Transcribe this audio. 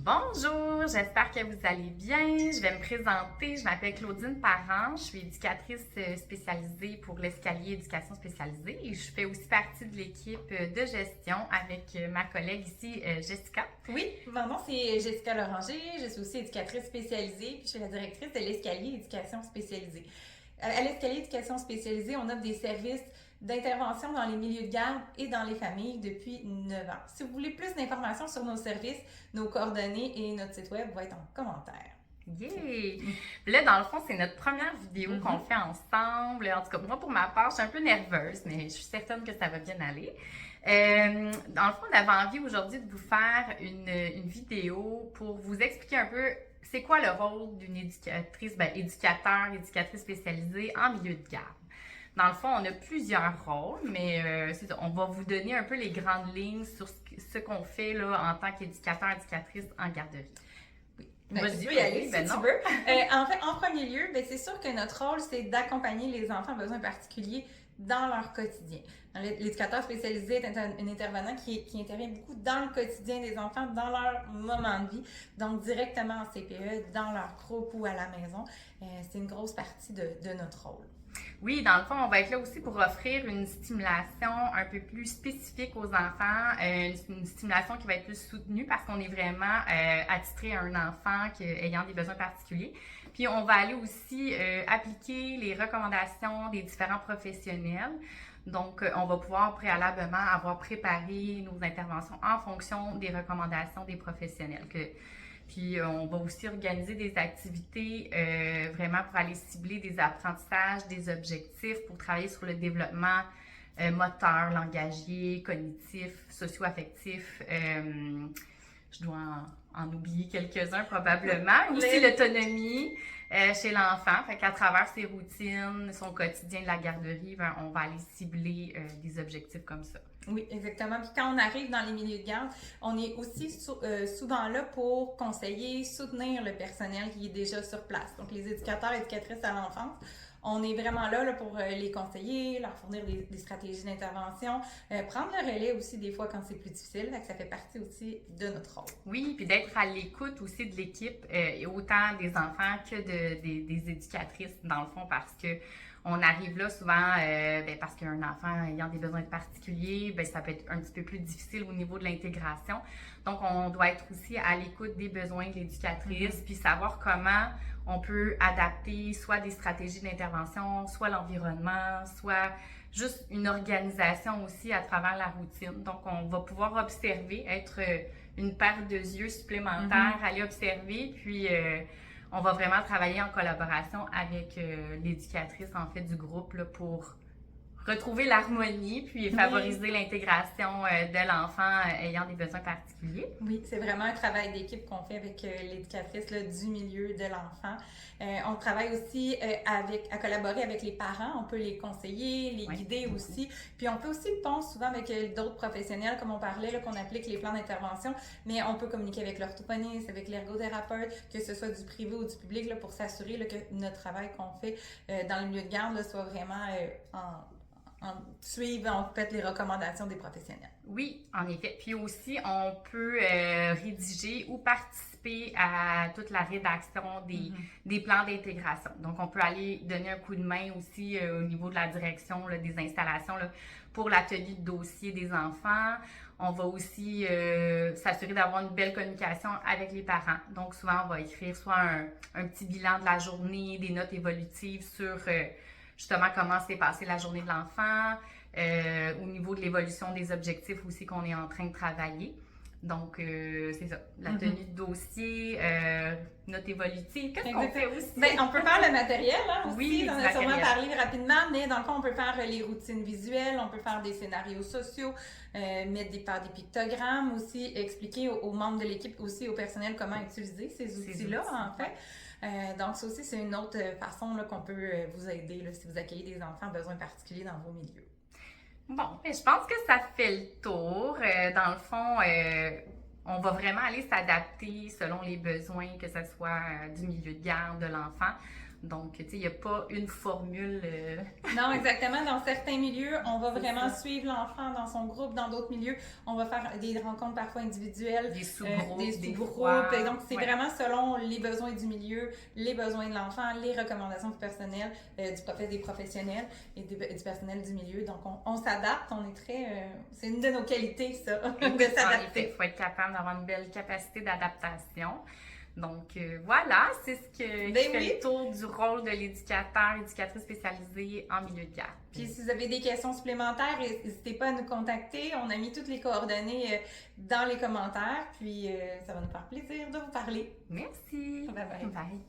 Bonjour, j'espère que vous allez bien. Je vais me présenter. Je m'appelle Claudine Parent. Je suis éducatrice spécialisée pour l'escalier éducation spécialisée et je fais aussi partie de l'équipe de gestion avec ma collègue ici, Jessica. Oui, mon nom c'est Jessica Loranger. Je suis aussi éducatrice spécialisée puis je suis la directrice de l'escalier éducation spécialisée. À l'escalier éducation spécialisée, on offre des services d'intervention dans les milieux de garde et dans les familles depuis 9 ans. Si vous voulez plus d'informations sur nos services, nos coordonnées et notre site web vont être en commentaire. Yay! Puis là, dans le fond, c'est notre première vidéo qu'on fait ensemble. En tout cas, moi, pour ma part, je suis un peu nerveuse, mais je suis certaine que ça va bien aller. Dans le fond, on avait envie aujourd'hui de vous faire une vidéo pour vous expliquer un peu c'est quoi le rôle d'une éducatrice, éducatrice spécialisée en milieu de garde. Dans le fond, on a plusieurs rôles, mais on va vous donner un peu les grandes lignes sur ce qu'on fait là, en tant qu'éducateur, éducatrice en garderie. Tu peux y aller si tu veux. En premier lieu, c'est sûr que notre rôle, c'est d'accompagner les enfants à besoins particuliers dans leur quotidien. L'éducateur spécialisé est un intervenant qui intervient beaucoup dans le quotidien des enfants, dans leur moment de vie, donc directement en CPE, dans leur groupe ou à la maison. C'est une grosse partie de notre rôle. Oui, dans le fond, on va être là aussi pour offrir une stimulation un peu plus spécifique aux enfants, une stimulation qui va être plus soutenue parce qu'on est vraiment attitré à un enfant ayant des besoins particuliers. Puis, on va aller aussi appliquer les recommandations des différents professionnels. Donc, on va pouvoir préalablement avoir préparé nos interventions en fonction des recommandations des professionnels. Puis, on va aussi organiser des activités vraiment pour aller cibler des apprentissages, des objectifs pour travailler sur le développement moteur, langagier, cognitif, socio-affectif. Je dois en oublier quelques-uns probablement. Aussi l'autonomie chez l'enfant. Fait qu'à travers ses routines, son quotidien de la garderie, on va aller cibler des objectifs comme ça. Oui, exactement. Puis quand on arrive dans les milieux de garde, on est aussi souvent là pour conseiller, soutenir le personnel qui est déjà sur place. Donc, les éducateurs et éducatrices à l'enfance, on est vraiment là pour les conseiller, leur fournir des stratégies d'intervention, prendre le relais aussi des fois quand c'est plus difficile. Ça fait partie aussi de notre rôle. Oui, puis d'être à l'écoute aussi de l'équipe, autant des enfants que des éducatrices, dans le fond, parce que on arrive là souvent parce qu'un enfant ayant des besoins particuliers, ça peut être un petit peu plus difficile au niveau de l'intégration. Donc, on doit être aussi à l'écoute des besoins de l'éducatrice, puis savoir comment on peut adapter soit des stratégies d'intervention, soit l'environnement, soit juste une organisation aussi à travers la routine. Donc, on va pouvoir observer, être une paire de yeux supplémentaires, aller observer, puis on va vraiment travailler en collaboration avec l'éducatrice en fait du groupe là, pour retrouver l'harmonie puis favoriser l'intégration de l'enfant ayant des besoins particuliers. Oui, c'est vraiment un travail d'équipe qu'on fait avec l'éducatrice là, du milieu de l'enfant. On travaille aussi à collaborer avec les parents. On peut les conseiller, les guider aussi. Puis on peut aussi le pont souvent avec d'autres professionnels, comme on parlait, là, qu'on applique les plans d'intervention. Mais on peut communiquer avec l'orthophoniste, avec l'ergothérapeute, que ce soit du privé ou du public, là, pour s'assurer là, que notre travail qu'on fait dans le milieu de garde là, soit vraiment suivre en fait les recommandations des professionnels. Oui, en effet. Puis aussi, on peut rédiger ou participer à toute la rédaction des plans d'intégration. Donc, on peut aller donner un coup de main aussi au niveau de la direction là, des installations là, pour la tenue de dossier des enfants. On va aussi s'assurer d'avoir une belle communication avec les parents. Donc, souvent, on va écrire soit un petit bilan de la journée, des notes évolutives sur justement comment s'est passée la journée de l'enfant, au niveau de l'évolution des objectifs aussi qu'on est en train de travailler. Donc, c'est ça, la tenue de dossier, note évolutive. Qu'est-ce qu'on fait aussi? On peut faire le matériel aussi, oui, on a sûrement parlé rapidement, mais dans le fond, on peut faire les routines visuelles, on peut faire des scénarios sociaux, faire des pictogrammes aussi, expliquer aux membres de l'équipe aussi, au personnel, comment utiliser ces outils-là, en fait. Donc, ça aussi, c'est une autre façon là, qu'on peut vous aider là, si vous accueillez des enfants à besoins particuliers dans vos milieux. Bon, je pense que ça fait le tour. Dans le fond, on va vraiment aller s'adapter selon les besoins, que ce soit du milieu de garde, de l'enfant. Donc, tu sais, il n'y a pas une formule. Non, exactement. Dans certains milieux, on va vraiment suivre l'enfant dans son groupe. Dans d'autres milieux, on va faire des rencontres parfois individuelles. Des sous-groupes. Des sous-groupes. Et donc, c'est vraiment selon les besoins du milieu, les besoins de l'enfant, les recommandations du personnel, des professionnels et du personnel du milieu. Donc, on s'adapte. On est très... c'est une de nos qualités, ça, de s'adapter. Il faut être capable d'avoir une belle capacité d'adaptation. Donc, voilà, c'est ce qui fait le tour du rôle de éducatrice spécialisée en milieu de garde. Puis, si vous avez des questions supplémentaires, n'hésitez pas à nous contacter. On a mis toutes les coordonnées dans les commentaires. Puis, ça va nous faire plaisir de vous parler. Merci. Bye bye. Bye.